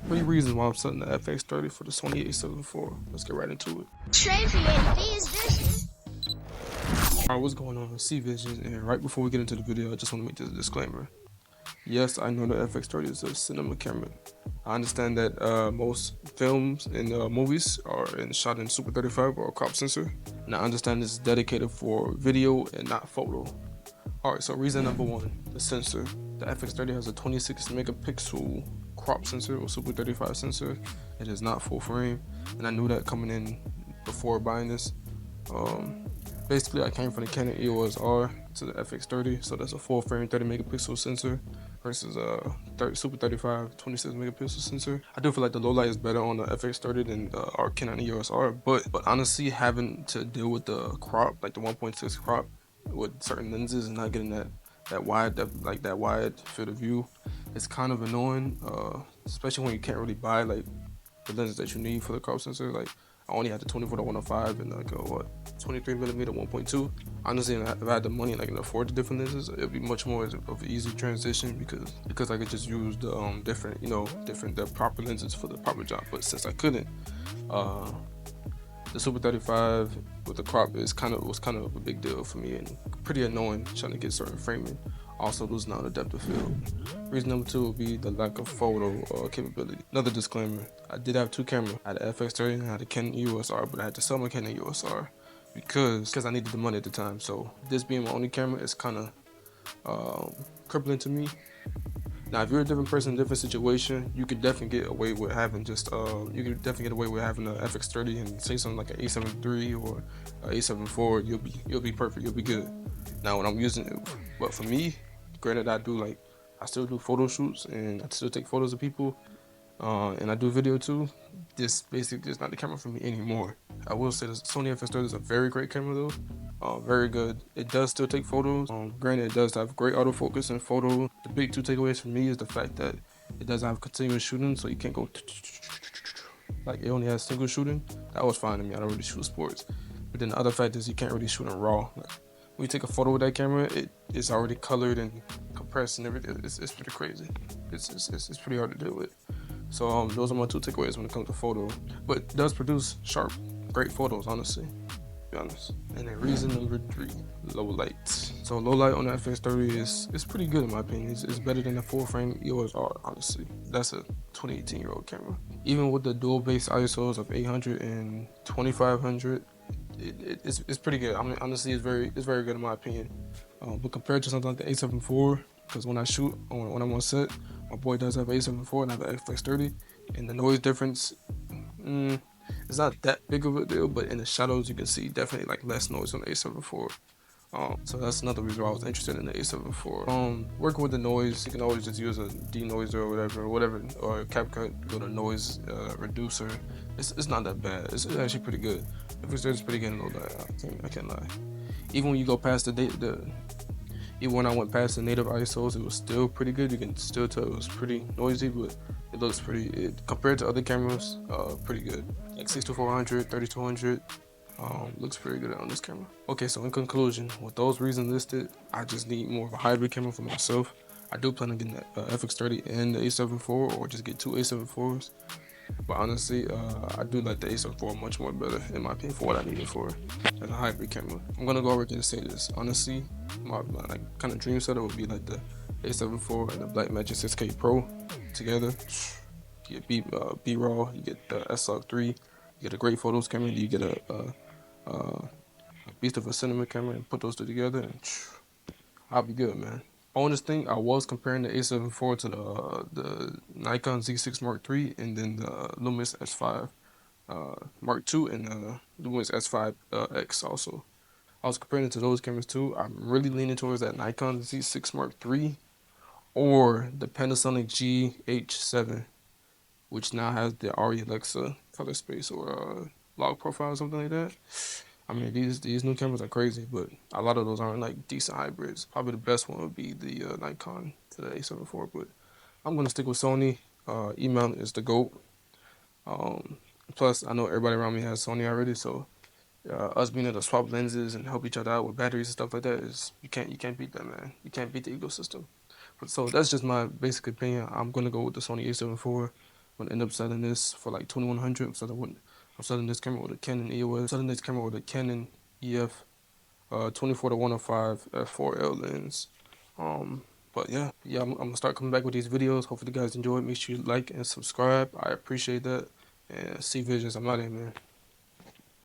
Three reasons why I'm setting the fx30 for the Sony a7 IV. Let's get right into it. Alright, what's going on? C Visions, and right before we get into the video, I just want to make this disclaimer. Yes, I know the fx30 is a cinema camera. I understand that most films and movies are shot in Super 35 or crop sensor, and I understand this is dedicated for video and not photo. Alright, so reason number one, the sensor. The fx30 has a 26 megapixel crop sensor or Super 35 sensor. It is not full frame, and I knew that coming in before buying this. Basically, I came from the Canon EOS R to the fx30, so that's a full frame 30 megapixel sensor versus a Super 35 26 megapixel sensor. I do feel like the low light is better on the fx30 than our Canon EOS R, but honestly, having to deal with the crop, like the 1.6 crop, with certain lenses and not getting that wide depth, like that wide field of view, it's kind of annoying. Especially when you can't really buy like the lenses that you need for the crop sensor. Like I only had the 24 to 105 and like a 23 millimeter 1.2. Honestly, if I had the money and I can afford the different lenses, it'd be much more of an easy transition because I could just use the different the proper lenses for the proper job. But since I couldn't, the Super 35 with the crop was kind of a big deal for me and pretty annoying trying to get certain framing. Also losing out the depth of field. Reason number two would be the lack of photo capability. Another disclaimer, I did have two cameras. I had an fx30 and I had a Canon EOS R, but I had to sell my Canon EOS R because I needed the money at the time. So this being my only camera is kind of crippling to me. Now, if you're a different person, different situation, you could definitely get away with having you could definitely get away with having an FX30 and say something like an A7 III or an A7 IV. You'll be perfect. You'll be good. Now, when I'm using it, but for me, granted, I still do photo shoots and I still take photos of people, and I do video too. This basically is not the camera for me anymore. I will say the Sony FX30 is a very great camera though. Very good. It does still take photos. Granted, it does have great autofocus and photo. The big two takeaways for me is the fact that it does have continuous shooting, so you can't go like it only has single shooting. That was fine to me. I don't really shoot sports. But then the other fact is you can't really shoot in RAW. Like, when you take a photo with that camera, it's already colored and compressed and everything. It's pretty crazy. It's pretty hard to deal with. So those are my two takeaways when it comes to photo. But it does produce sharp, great photos, honestly. To be honest. And then reason number three, low light. So low light on the FX30 is pretty good in my opinion. It's better than the full frame EOS R, honestly. That's a 2018-year-old camera. Even with the dual base ISOs of 800 and 2500, it's pretty good. I mean, honestly, it's very good in my opinion. But compared to something like the A7 IV, because when I shoot, when I'm on set, my boy does have A7 IV and I have the FX30, and the noise difference, it's not that big of a deal, but in the shadows you can see definitely like less noise on the A7 IV. So that's another reason why I was interested in the A7 IV. Working with the noise, you can always just use a denoiser or whatever, or CapCut, go to noise reducer. It's not that bad. It's actually pretty good. If it's pretty good in low light, I can't lie. Even when you go past even when I went past the native ISOs, it was still pretty good. You can still tell it was pretty noisy, but it looks compared to other cameras, pretty good. Like 6400, 3200. Looks pretty good on this camera. Okay, so in conclusion, with those reasons listed, I just need more of a hybrid camera for myself. I do plan on getting the FX30 and the A7 IV, or just get two A7 IVs. But honestly, I do like the A7 IV much more better, in my opinion, for what I need it for as a hybrid camera. I'm gonna go over here and say this. Honestly, my like, kind of dream setup would be like the A7 IV and the Blackmagic 6K Pro together. You get B-Raw, you get the S-Log3, you get a great photos camera, you get a beast of a cinema camera, and put those two together, and I'll be good, man. Bonus thing, I was comparing the A7 IV to the Nikon Z6 Mark III, and then the Lumix S5 Mark II, and the Lumix S5 X also. I was comparing it to those cameras too. I'm really leaning towards that Nikon Z6 Mark III or the Panasonic GH7, which now has the ARRI Alexa color space or log profile or something like that. I mean, these new cameras are crazy, but a lot of those aren't like decent hybrids. Probably the best one would be the Nikon to the A7 IV, but I'm gonna stick with Sony. E-mount is the GOAT. Plus, I know everybody around me has Sony already, so us being able to swap lenses and help each other out with batteries and stuff like that is you can't beat that, man. You can't beat the ecosystem. But so that's just my basic opinion. I'm gonna go with the Sony A7 IV. I'm gonna end up selling this for like 2100. I'm selling this camera with a Canon EOS. Selling this camera with a Canon EF 24 to 105 f4L lens. But yeah, I'm gonna start coming back with these videos. Hopefully, you guys enjoy it. Make sure you like and subscribe. I appreciate that. And see visions. I'm out of here, man.